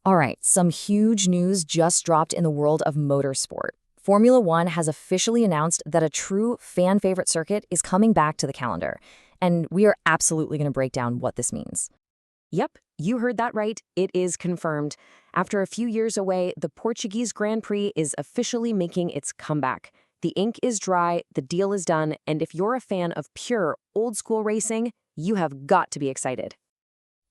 All right, some huge news just dropped in the world of motorsport. Formula One has officially announced that a true fan favorite circuit is coming back to the calendar. And we are absolutely going to break down what this means. Yep, you heard that right. It is confirmed. After a few years away, the Portuguese Grand Prix is officially making its comeback. The ink is dry, the deal is done, and if you're a fan of pure, old-school racing, you have got to be excited.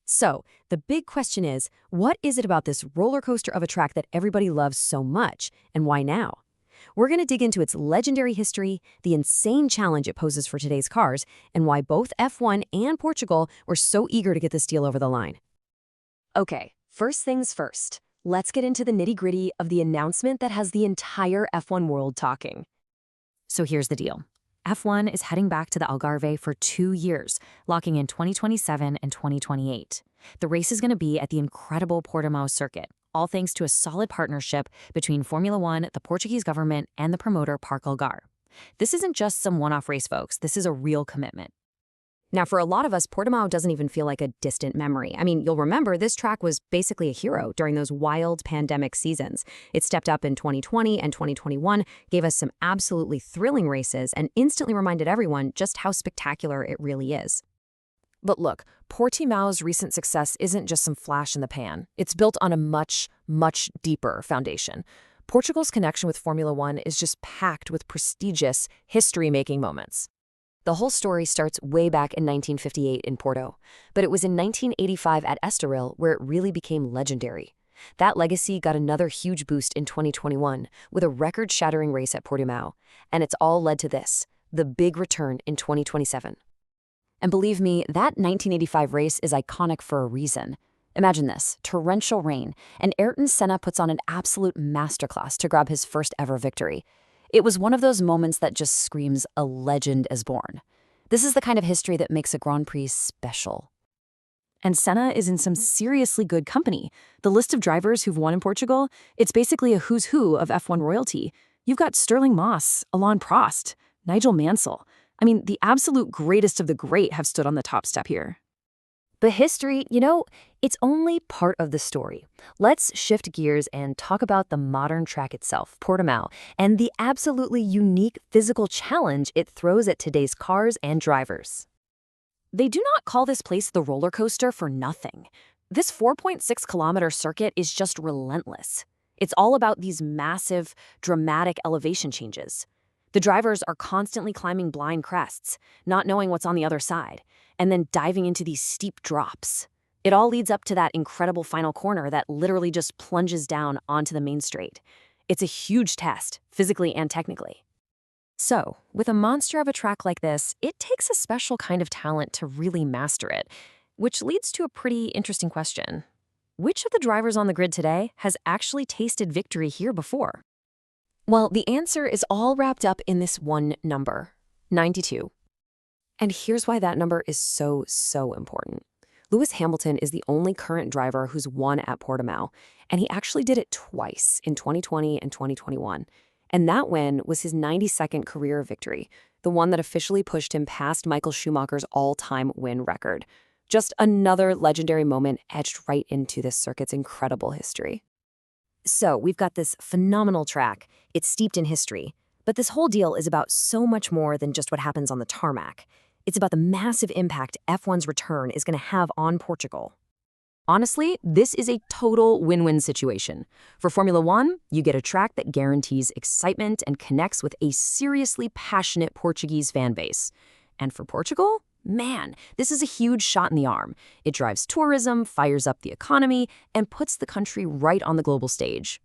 So, the big question is, what is it about this roller coaster of a track that everybody loves so much, and why now? We're going to dig into its legendary history, the insane challenge it poses for today's cars, and why both F1 and Portugal were so eager to get this deal over the line. Okay, first things first. Let's get into the nitty-gritty of the announcement that has the entire F1 world talking. So here's the deal. F1 is heading back to the Algarve for 2 years, locking in 2027 and 2028. The race is going to be at the incredible Portimão circuit, all thanks to a solid partnership between Formula One, the Portuguese government, and the promoter Parque Algar. This isn't just some one-off race, folks. This is a real commitment. Now, for a lot of us, Portimão doesn't even feel like a distant memory. I mean, you'll remember this track was basically a hero during those wild pandemic seasons. It stepped up in 2020 and 2021, gave us some absolutely thrilling races, and instantly reminded everyone just how spectacular it really is. But look, Portimão's recent success isn't just some flash in the pan. It's built on a much, much deeper foundation. Portugal's connection with Formula One is just packed with prestigious, history-making moments. The whole story starts way back in 1958 in Porto, but it was in 1985 at Estoril where it really became legendary. That legacy got another huge boost in 2021 with a record-shattering race at Portimão, and it's all led to this, the big return in 2027. And believe me, that 1985 race is iconic for a reason. Imagine this, torrential rain, and Ayrton Senna puts on an absolute masterclass to grab his first ever victory. It was one of those moments that just screams, a legend is born. This is the kind of history that makes a Grand Prix special. And Senna is in some seriously good company. The list of drivers who've won in Portugal, it's basically a who's who of F1 royalty. You've got Stirling Moss, Alain Prost, Nigel Mansell. I mean, the absolute greatest of the great have stood on the top step here. But history, it's only part of the story. Let's shift gears and talk about the modern track itself, Portimão, and the absolutely unique physical challenge it throws at today's cars and drivers. They do not call this place the roller coaster for nothing. This 4.6-kilometer circuit is just relentless. It's all about these massive, dramatic elevation changes. The drivers are constantly climbing blind crests, not knowing what's on the other side, and then diving into these steep drops. It all leads up to that incredible final corner that literally just plunges down onto the main straight. It's a huge test, physically and technically. So, with a monster of a track like this, it takes a special kind of talent to really master it, which leads to a pretty interesting question. Which of the drivers on the grid today has actually tasted victory here before? Well, the answer is all wrapped up in this one number, 92. And here's why that number is so important. Lewis Hamilton is the only current driver who's won at Portimão, and he actually did it twice in 2020 and 2021. And that win was his 92nd career victory, the one that officially pushed him past Michael Schumacher's all-time win record. Just another legendary moment etched right into this circuit's incredible history. So we've got this phenomenal track. It's steeped in history. But this whole deal is about so much more than just what happens on the tarmac. It's about the massive impact F1's return is going to have on Portugal. Honestly, this is a total win-win situation. For Formula One, you get a track that guarantees excitement and connects with a seriously passionate Portuguese fan base. And for Portugal, man, this is a huge shot in the arm. It drives tourism, fires up the economy, and puts the country right on the global stage.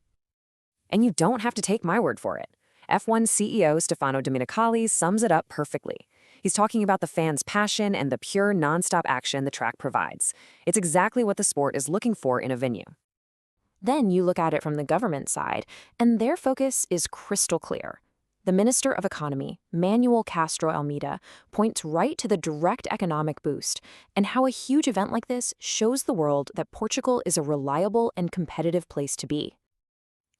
And you don't have to take my word for it. F1 CEO Stefano Domenicali sums it up perfectly. He's talking about the fans' passion and the pure, non-stop action the track provides. It's exactly what the sport is looking for in a venue. Then you look at it from the government side, and their focus is crystal clear. The Minister of Economy, Manuel Castro Almeida, points right to the direct economic boost and how a huge event like this shows the world that Portugal is a reliable and competitive place to be.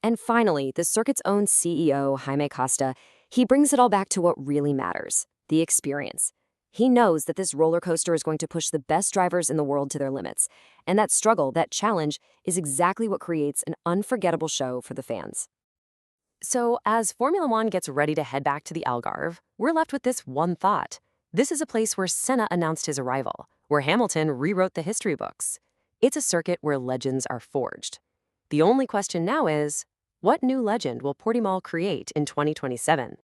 And finally, the circuit's own CEO, Jaime Costa, he brings it all back to what really matters, the experience. He knows that this roller coaster is going to push the best drivers in the world to their limits. And that struggle, that challenge, is exactly what creates an unforgettable show for the fans. So, as Formula One gets ready to head back to the Algarve, we're left with this one thought. This is a place where Senna announced his arrival, where Hamilton rewrote the history books. It's a circuit where legends are forged. The only question now is, what new legend will Portimão create in 2027?